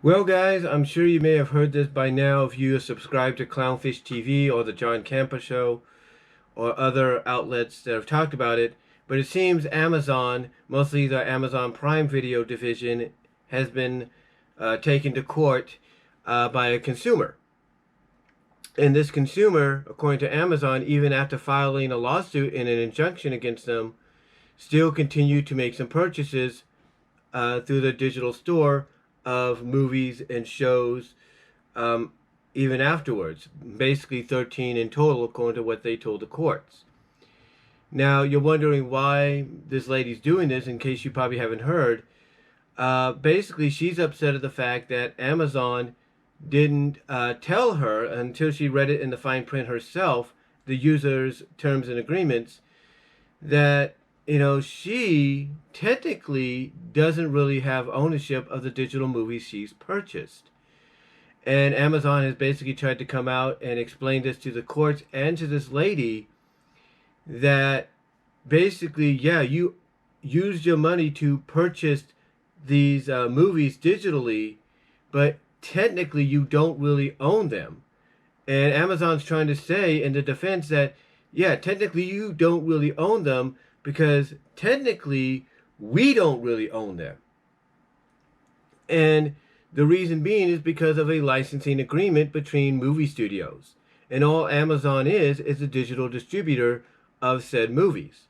Well, guys, I'm sure you may have heard this by now if you subscribe to Clownfish TV or the John Campa Show or other outlets that have talked about it. But it seems Amazon, mostly the Amazon Prime Video division, has been taken to court by a consumer. And this consumer, according to Amazon, even after filing a lawsuit and an injunction against them, still continued to make some purchases through the digital store of movies and shows even afterwards. Basically 13 in total, according to what they told the courts. Now, you're wondering why this lady's doing this, in case you probably haven't heard. Basically, she's upset at the fact that Amazon didn't tell her until she read it in the fine print herself, the user's terms and agreements, that she technically doesn't really have ownership of the digital movies she's purchased. And Amazon has basically tried to come out and explain this to the courts and to this lady that basically, yeah, you used your money to purchase these movies digitally, but technically you don't really own them. And Amazon's trying to say in the defense that, yeah, technically you don't really own them because technically we don't really own them. And the reason being is because of a licensing agreement between movie studios. And all Amazon is a digital distributor of said movies.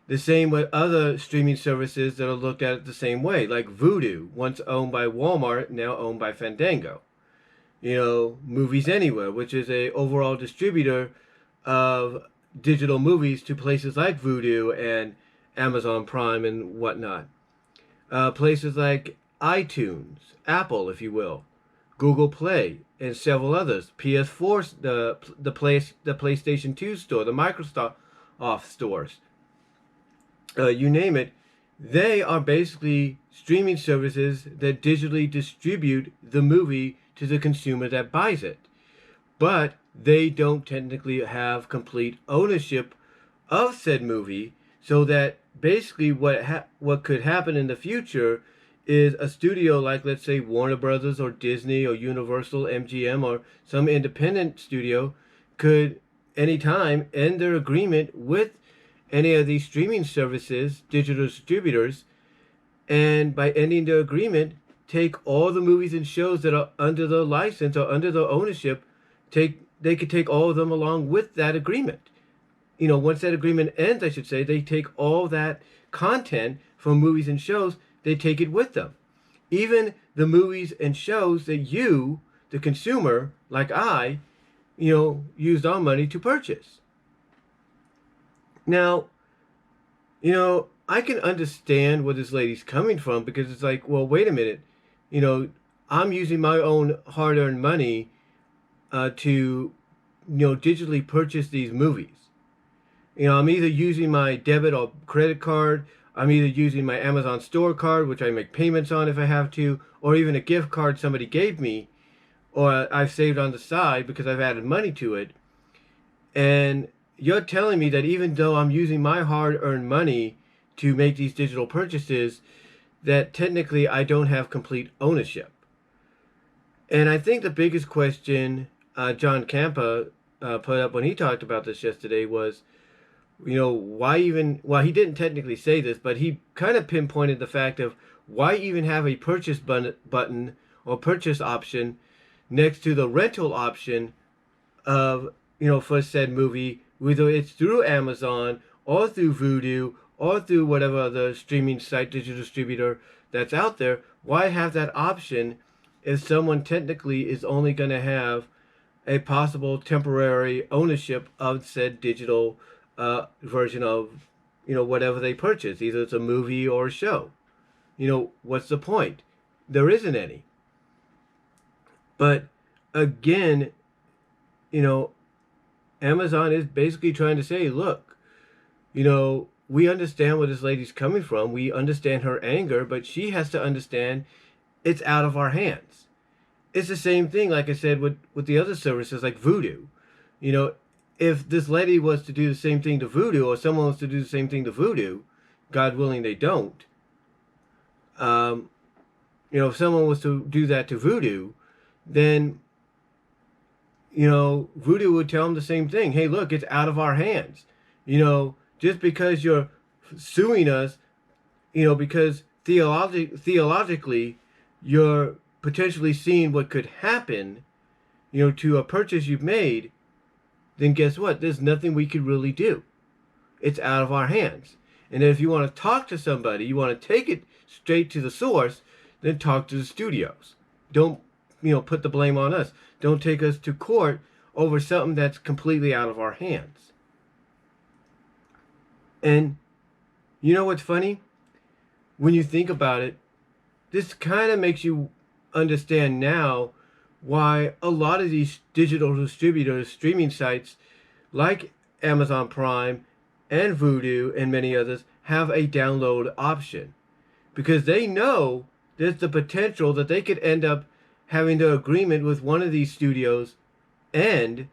The same with other streaming services that are looked at the same way, like Vudu, once owned by Walmart, now owned by Fandango. Movies Anywhere, which is a overall distributor of digital movies to places like Vudu and Amazon Prime and whatnot. Places like iTunes, Apple, if you will, Google Play, and several others. PS4, the PlayStation 2 store, the Microsoft stores. You name it. They are basically streaming services that digitally distribute the movie to the consumer that buys it. But they don't technically have complete ownership of said movie, so that basically what could happen in the future is a studio like, let's say, Warner Brothers or Disney or Universal, MGM, or some independent studio could anytime end their agreement with any of these streaming services, digital distributors, and by ending their agreement, take all the movies and shows that are under the license or under the ownership, they could take all of them along with that agreement. Once that agreement ends, I should say, they take all that content from movies and shows, they take it with them. Even the movies and shows that you, the consumer, like I, used our money to purchase. Now, I can understand where this lady's coming from, because it's like, well, wait a minute. I'm using my own hard-earned money to, digitally purchase these movies. I'm either using my debit or credit card. I'm either using my Amazon store card, which I make payments on if I have to, or even a gift card somebody gave me, or I've saved on the side because I've added money to it. And you're telling me that even though I'm using my hard-earned money to make these digital purchases, that technically I don't have complete ownership. And I think the biggest question John Campa put up when he talked about this yesterday was, why even, well, he didn't technically say this, but he kind of pinpointed the fact of why even have a purchase button or purchase option next to the rental option of, for said movie, whether it's through Amazon or through Vudu or through whatever other streaming site, digital distributor that's out there. Why have that option if someone technically is only going to have a possible temporary ownership of said digital version of, whatever they purchase, either it's a movie or a show? What's the point? There isn't any. But again, Amazon is basically trying to say, look, we understand where this lady's coming from. We understand her anger, but she has to understand it's out of our hands. It's the same thing, like I said, with the other services like Vudu. If this lady was to do the same thing to Vudu, or someone was to do the same thing to Vudu, God willing they don't, if someone was to do that to Voodoo, then Voodoo would tell them the same thing. Hey, look, it's out of our hands. Just because you're suing us, because theologically, you're potentially seeing what could happen, to a purchase you've made, then guess what? There's nothing we could really do. It's out of our hands. And if you want to talk to somebody, you want to take it straight to the source, then talk to the studios. Don't, put the blame on us. Don't take us to court over something that's completely out of our hands. And you know what's funny? When you think about it, this kind of makes you understand now why a lot of these digital distributors, streaming sites like Amazon Prime and Vudu and many others have a download option. Because they know there's the potential that they could end up having the agreement with one of these studios end,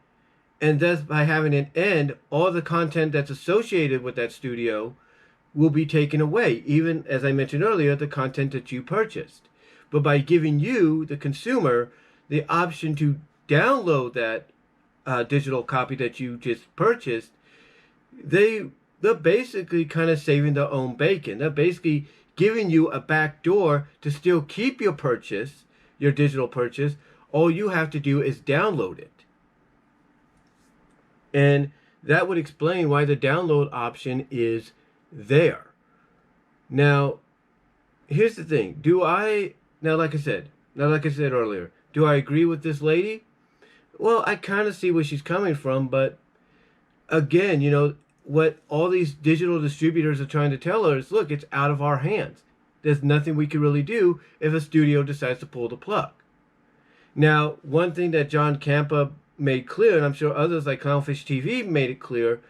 and thus by having an end, all the content that's associated with that studio will be taken away, even, as I mentioned earlier, the content that you purchased. But by giving you, the consumer, the option to download that digital copy that you just purchased, they're basically kind of saving their own bacon. They're basically giving you a back door to still keep your purchase, your digital purchase. All you have to do is download it. And that would explain why the download option is there. Now, here's the thing. Like I said earlier, do I agree with this lady? Well, I kind of see where she's coming from, but again, what all these digital distributors are trying to tell her is, look, it's out of our hands. There's nothing we can really do if a studio decides to pull the plug. Now, one thing that John Campa made clear, and I'm sure others like Clownfish TV made it clear,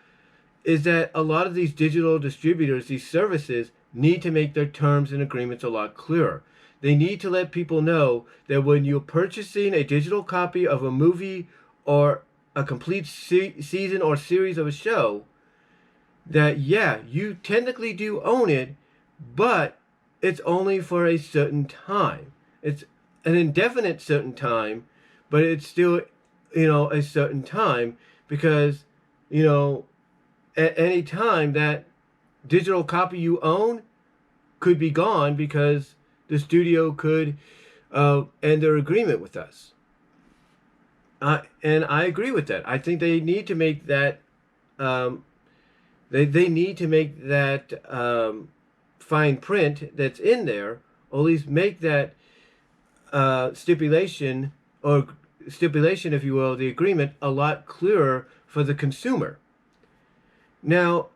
is that a lot of these digital distributors, these services, need to make their terms and agreements a lot clearer. They need to let people know that when you're purchasing a digital copy of a movie or a complete season or series of a show, that, yeah, you technically do own it, but it's only for a certain time. It's an indefinite certain time, but it's still, a certain time, because, at any time that digital copy you own could be gone because the studio could end their agreement with us. And I agree with that. I think they need to make that they need to make that fine print that's in there, or at least make that stipulation, if you will, the agreement, a lot clearer for the consumer. Now,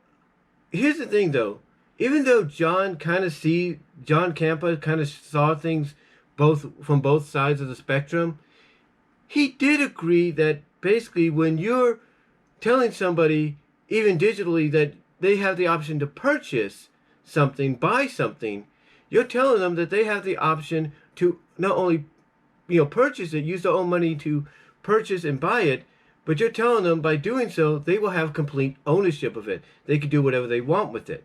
here's the thing, though. Even though John Campa kind of saw things from both sides of the spectrum, he did agree that basically when you're telling somebody, even digitally, that they have the option to purchase something, buy something, you're telling them that they have the option to not only purchase it, use their own money to purchase and buy it, but you're telling them by doing so, they will have complete ownership of it. They can do whatever they want with it.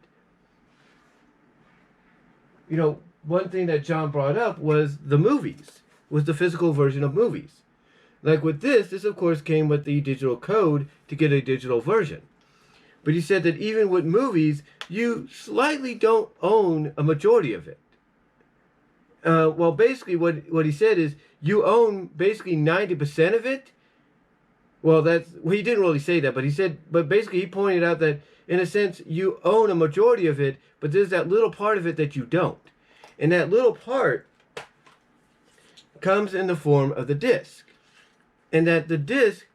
One thing that John brought up was the physical version of movies. Like with this of course came with the digital code to get a digital version. But he said that even with movies, you slightly don't own a majority of it. Well, basically what he said is you own basically 90% of it. Well, he didn't really say that, but basically he pointed out that in a sense you own a majority of it, but there's that little part of it that you don't. And that little part comes in the form of the disc. And that the disc,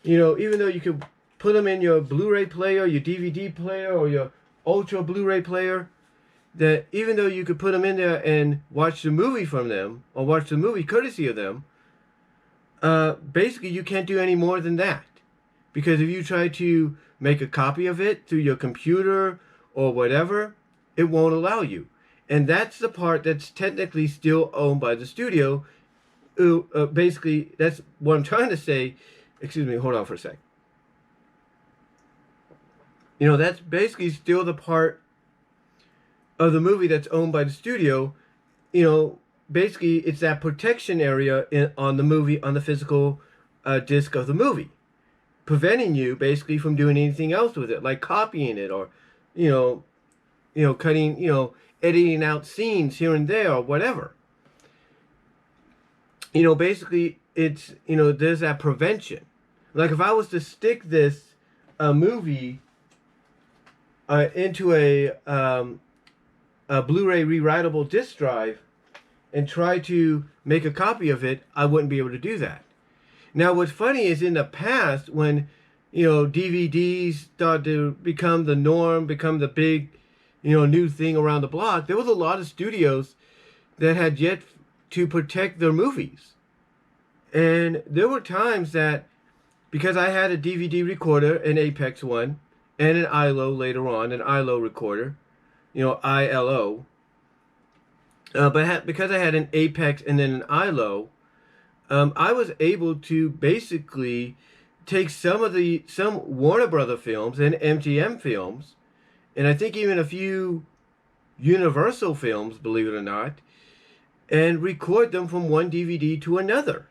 even though you could put them in your Blu-ray player, your DVD player, or your Ultra Blu-ray player, that even though you could put them in there and watch the movie from them, or watch the movie courtesy of them, basically you can't do any more than that. Because if you try to make a copy of it through your computer or whatever, it won't allow you. And that's the part that's technically still owned by the studio. Basically, that's what I'm trying to say. Excuse me, hold on for a sec. That's basically still the part of the movie that's owned by the studio. basically it's that protection area on the movie, on the physical disc of the movie, preventing you basically from doing anything else with it, like copying it or, you know, cutting, editing out scenes here and there or whatever. Basically it's, there's that prevention. Like if I was to stick this movie into a Blu-ray rewritable disc drive and try to make a copy of it, I wouldn't be able to do that. Now, what's funny is in the past, when DVDs started to become the norm, become the big, new thing around the block, there was a lot of studios that had yet to protect their movies. And there were times that, because I had a DVD recorder, an Apex one, and an ILO later on, an ILO recorder, ILO. But because I had an Apex and then an ILO, I was able to basically take some Warner Brother films and MGM films, and I think even a few Universal films, believe it or not, and record them from one DVD to another.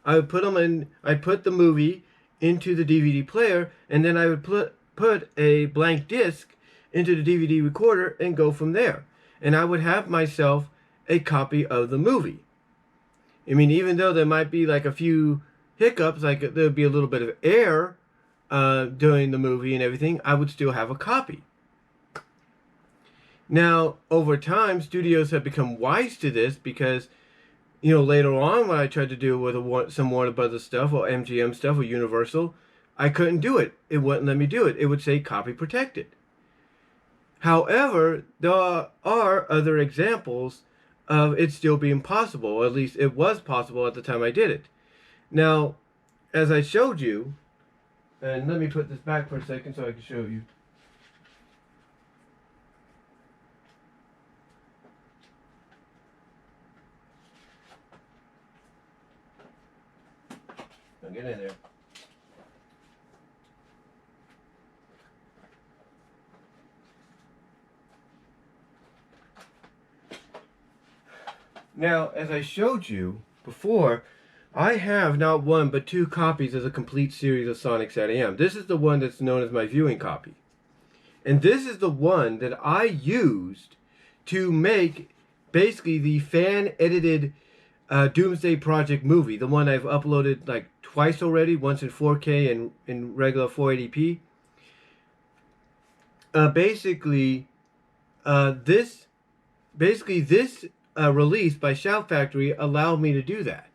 I would put the movie into the DVD player, and then I would put a blank disc into the DVD recorder and go from there. And I would have myself a copy of the movie. I mean, even though there might be like a few hiccups, like there'd be a little bit of air during the movie and everything, I would still have a copy. Now, over time, studios have become wise to this because, later on when I tried to do it with some Warner Brothers stuff or MGM stuff or Universal, I couldn't do it. It wouldn't let me do it. It would say copy protected. However, there are other examples of it still being possible, or at least it was possible at the time I did it. Now, as I showed you, and let me put this back for a second so I can show you. Now get in there. Now, as I showed you before, I have not one but two copies of the complete series of Sonic SatAM. This is the one that's known as my viewing copy. And this is the one that I used to make basically the fan-edited Doomsday Project movie. The one I've uploaded like twice already, once in 4K and in regular 480p. This release by Shout Factory allowed me to do that.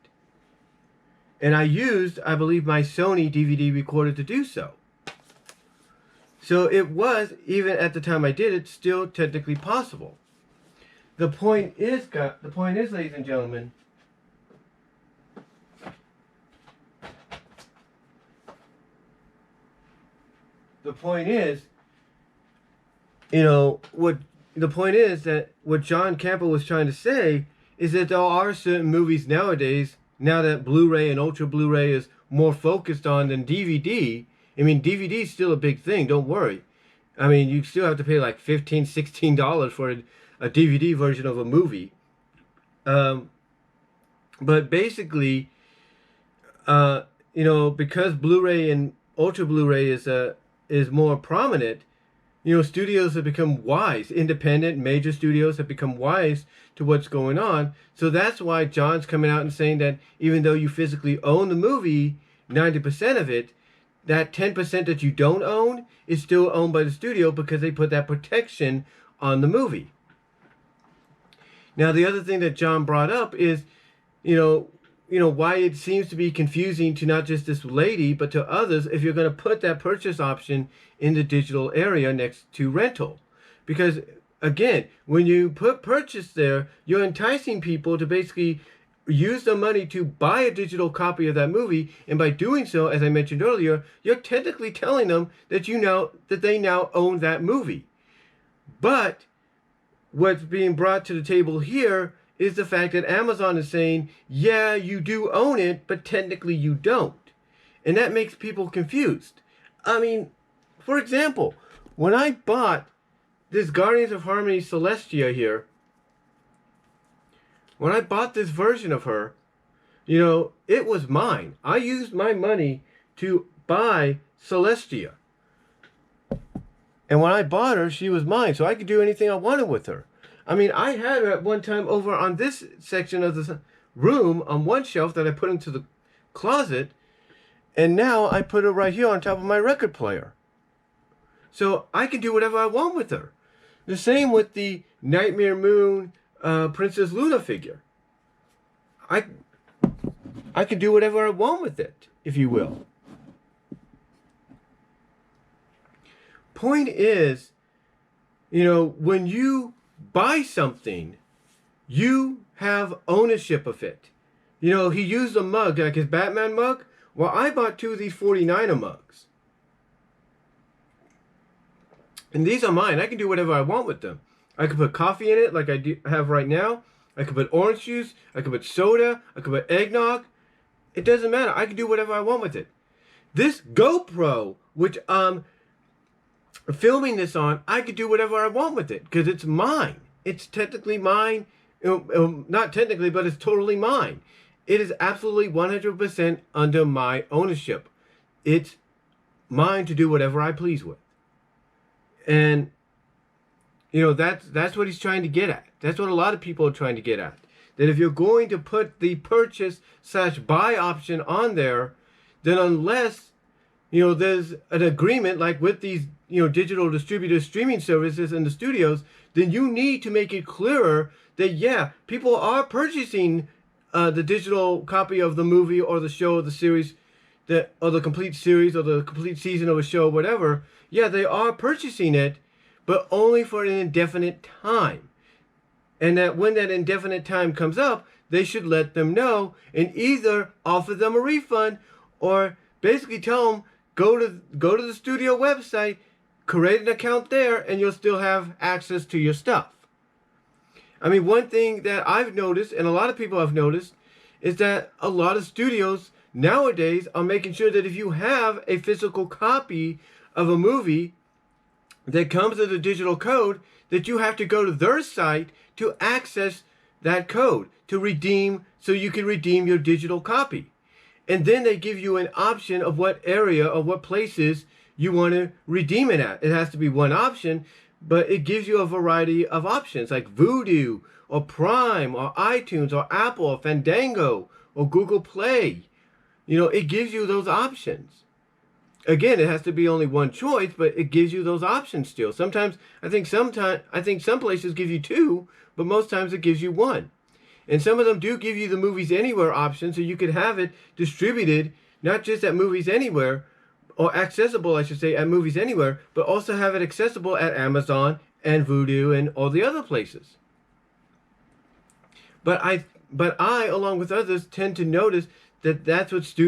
And I used, I believe, my Sony DVD recorder to do so. So it was, even at the time I did it, still technically possible. The point is, ladies and gentlemen, what John Campbell was trying to say is that there are certain movies nowadays, now that Blu-ray and Ultra Blu-ray is more focused on than DVD. I mean, DVD is still a big thing, don't worry. I mean, you still have to pay like $15, $16 for a DVD version of a movie. But basically, because Blu-ray and Ultra Blu-ray is more prominent, studios have become wise. Independent, major studios have become wise to what's going on. So that's why John's coming out and saying that even though you physically own the movie, 90% of it, that 10% that you don't own is still owned by the studio because they put that protection on the movie. Now, the other thing that John brought up is, why it seems to be confusing to not just this lady, but to others, if you're going to put that purchase option in the digital area next to rental. Because, again, when you put purchase there, you're enticing people to basically use the money to buy a digital copy of that movie, and by doing so, as I mentioned earlier, you're technically telling them that they now own that movie. But what's being brought to the table here is the fact that Amazon is saying, yeah, you do own it, but technically you don't. And that makes people confused. I mean, for example, when I bought this Guardians of Harmony Celestia here, When I bought this version of her, it was mine. I used my money to buy Celestia. And when I bought her, she was mine, so I could do anything I wanted with her. I mean, I had her at one time over on this section of the room on one shelf that I put into the closet, and now I put her right here on top of my record player. So I can do whatever I want with her. The same with the Nightmare Moon Princess Luna figure. I can do whatever I want with it, if you will. Point is, when you buy something, you have ownership of it. He used a mug, like his Batman mug. Well, I bought 2 of these 49er mugs. And these are mine. I can do whatever I want with them. I could put coffee in it like I have right now. I could put orange juice. I could put soda. I could put eggnog. It doesn't matter. I can do whatever I want with it. This GoPro, which I'm filming this on, I could do whatever I want with it because it's mine. It's technically mine. Not technically, but it's totally mine. It is absolutely 100% under my ownership. It's mine to do whatever I please with. And, that's what he's trying to get at. That's what a lot of people are trying to get at. That if you're going to put the purchase/buy option on there, then unless, there's an agreement like with these, digital distributor streaming services and the studios, then you need to make it clearer that, yeah, people are purchasing the digital copy of the movie or the show or the series, or the complete series or the complete season of a show or whatever. Yeah, they are purchasing it, but only for an indefinite time. And that when that indefinite time comes up, they should let them know and either offer them a refund or basically tell them, go to the studio website, create an account there, and you'll still have access to your stuff. I mean, one thing that I've noticed, and a lot of people have noticed, is that a lot of studios nowadays are making sure that if you have a physical copy of a movie that comes with a digital code, that you have to go to their site to access that code to redeem, so you can redeem your digital copy. And then they give you an option of what area or what places you want to redeem it at. It has to be one option, but it gives you a variety of options like Vudu or Prime or iTunes or Apple or Fandango or Google Play. It gives you those options. Again, it has to be only one choice, but it gives you those options still. I think some places give you 2, but most times it gives you 1. And some of them do give you the Movies Anywhere option, so you could have it distributed, not just at Movies Anywhere, or accessible, I should say, at Movies Anywhere, but also have it accessible at Amazon and Vudu and all the other places. But I, along with others, tend to notice that's what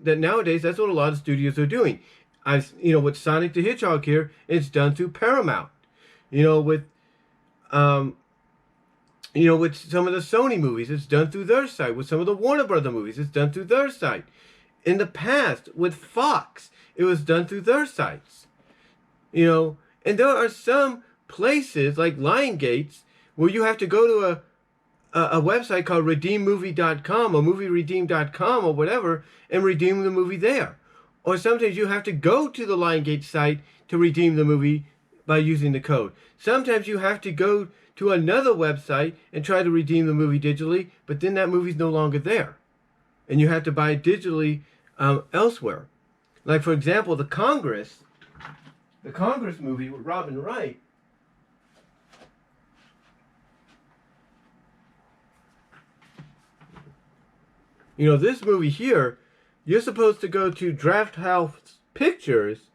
nowadays, that's what a lot of studios are doing. With Sonic the Hedgehog here, it's done through Paramount. With some of the Sony movies, it's done through their site. With some of the Warner Brother movies, it's done through their site. In the past, with Fox, it was done through their sites. And there are some places, like Lionsgate, where you have to go to a website called redeemmovie.com or movieredeem.com or whatever and redeem the movie there. Or sometimes you have to go to the Lionsgate site to redeem the movie by using the code. Sometimes you have to go to another website and try to redeem the movie digitally, but then that movie's no longer there. And you have to buy it digitally elsewhere. Like, for example, the Congress movie with Robin Wright. This movie here, you're supposed to go to Draft House Pictures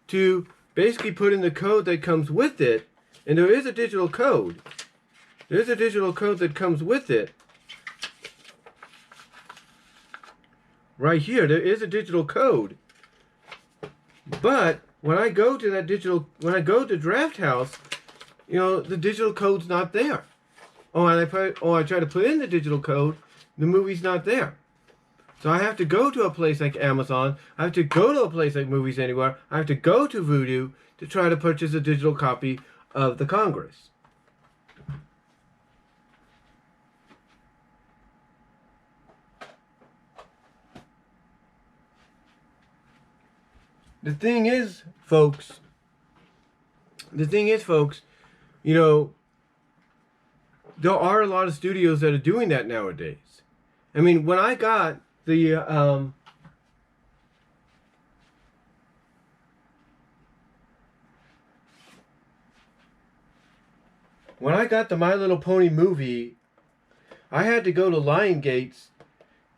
to basically put in the code that comes with it. And there is a digital code. There's a digital code that comes with it. Right here, there is a digital code. But when I go to Draft House, the digital code's not there. I try to put in the digital code, the movie's not there. So I have to go to a place like Amazon. I have to go to a place like Movies Anywhere. I have to go to Vudu to try to purchase a digital copy of the Congress. the thing is, folks, you know, there are a lot of studios that are doing that nowadays. I mean, when I got the My Little Pony movie, I had to go to Lionsgate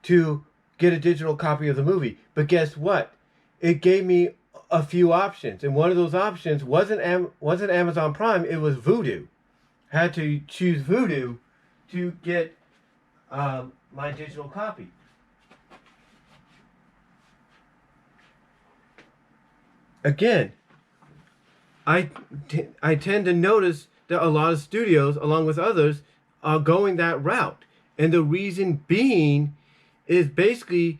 to get a digital copy of the movie. But guess what? It gave me a few options, and one of those options wasn't Amazon Prime. It was Vudu. I had to choose Vudu to get my digital copy. Again, I tend to notice that a lot of studios, along with others, are going that route. And the reason being is basically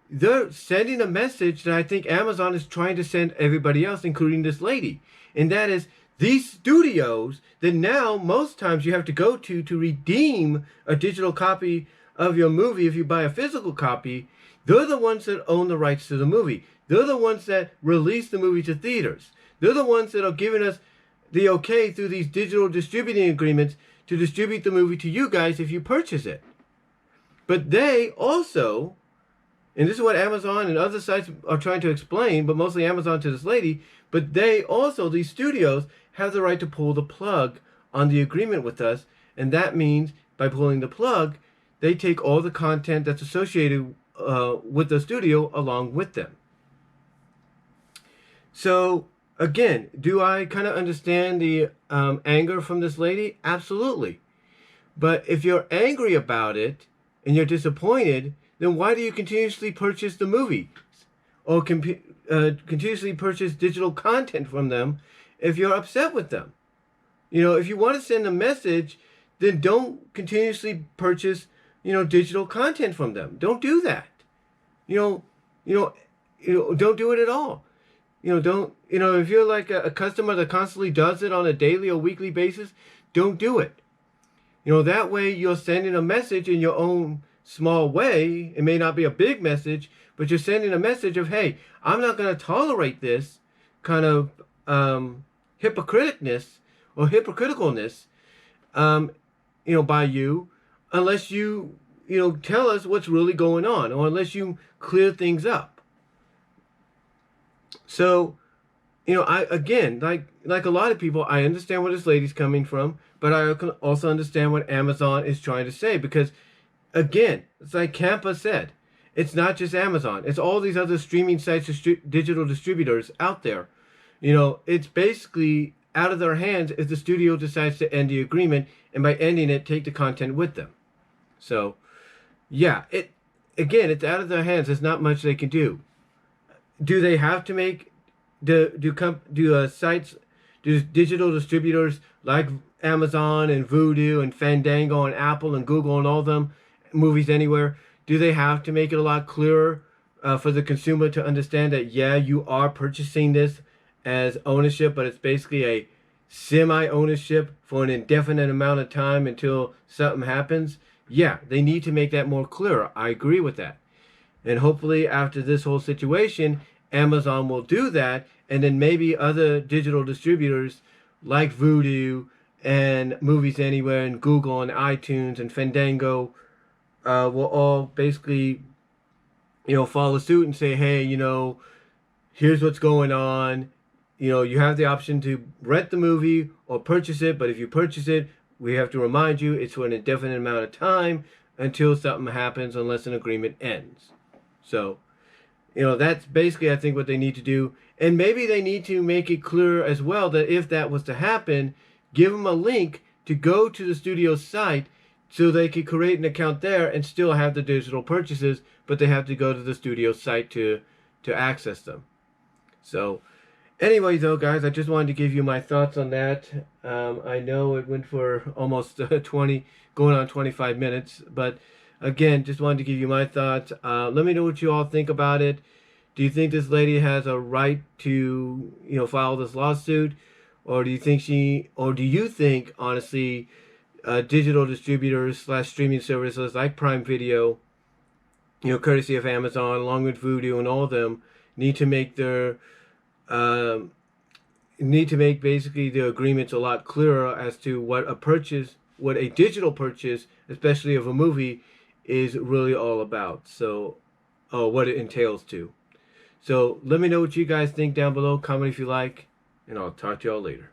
they're sending a message that I think Amazon is trying to send everybody else, including this lady. And that is these studios that now most times you have to go to redeem a digital copy of your movie if you buy a physical copy, they're the ones that own the rights to the movie. They're the ones that release the movie to theaters. They're the ones that are giving us the okay through these digital distributing agreements to distribute the movie to you guys if you purchase it. But they also, and this is what Amazon and other sites are trying to explain, but mostly Amazon to this lady, but they also, these studios, have the right to pull the plug on the agreement with us. And that means by pulling the plug, they take all the content that's associated with the studio along with them. So, again, do I kind of understand the anger from this lady? Absolutely. But if you're angry about it and you're disappointed, then why do you continuously purchase the movie or continuously purchase digital content from them if you're upset with them? You know, if you want to send a message, then don't continuously purchase, digital content from them. Don't do that. Don't do it at all. If you're like a customer that constantly does it on a daily or weekly basis, don't do it. That way you're sending a message in your own small way. It may not be a big message, but you're sending a message of, hey, I'm not going to tolerate this kind of hypocriticalness by you, unless you, tell us what's really going on, or unless you clear things up. So, like a lot of people, I understand where this lady's coming from, but I can also understand what Amazon is trying to say, because, again, it's like Campa said, it's not just Amazon. It's all these other streaming sites, digital distributors out there. It's basically out of their hands if the studio decides to end the agreement, and by ending it, take the content with them. So, yeah, it's out of their hands. There's not much they can do. Do they have to make do digital distributors like Amazon and Vudu and Fandango and Apple and Google and all them, Movies Anywhere, do they have to make it a lot clearer for the consumer to understand that, yeah, you are purchasing this as ownership, but it's basically a semi-ownership for an indefinite amount of time until something happens? Yeah, they need to make that more clearer. I agree with that. And hopefully after this whole situation, Amazon will do that, and then maybe other digital distributors like Vudu and Movies Anywhere and Google and iTunes and Fandango will all basically, follow suit and say, hey, here's what's going on. You have the option to rent the movie or purchase it, but if you purchase it, we have to remind you it's for an indefinite amount of time until something happens, unless an agreement ends. So, that's basically, I think, what they need to do. And maybe they need to make it clear as well that if that was to happen, give them a link to go to the studio's site so they could create an account there and still have the digital purchases, but they have to go to the studio's site to access them. So, anyway, though, guys, I just wanted to give you my thoughts on that. I know it went for almost 20, going on 25 minutes, but again, just wanted to give you my thoughts. Let me know what you all think about it. Do you think this lady has a right to, file this lawsuit? Or do you think, honestly, digital distributors / streaming services like Prime Video, courtesy of Amazon, along with Vudu and all of them, need to make their um, need to make basically the agreements a lot clearer as to what a purchase, what a digital purchase, especially of a movie, is really all about. So, what it entails too. So let me know what you guys think down below. Comment if you like, and I'll talk to y'all later.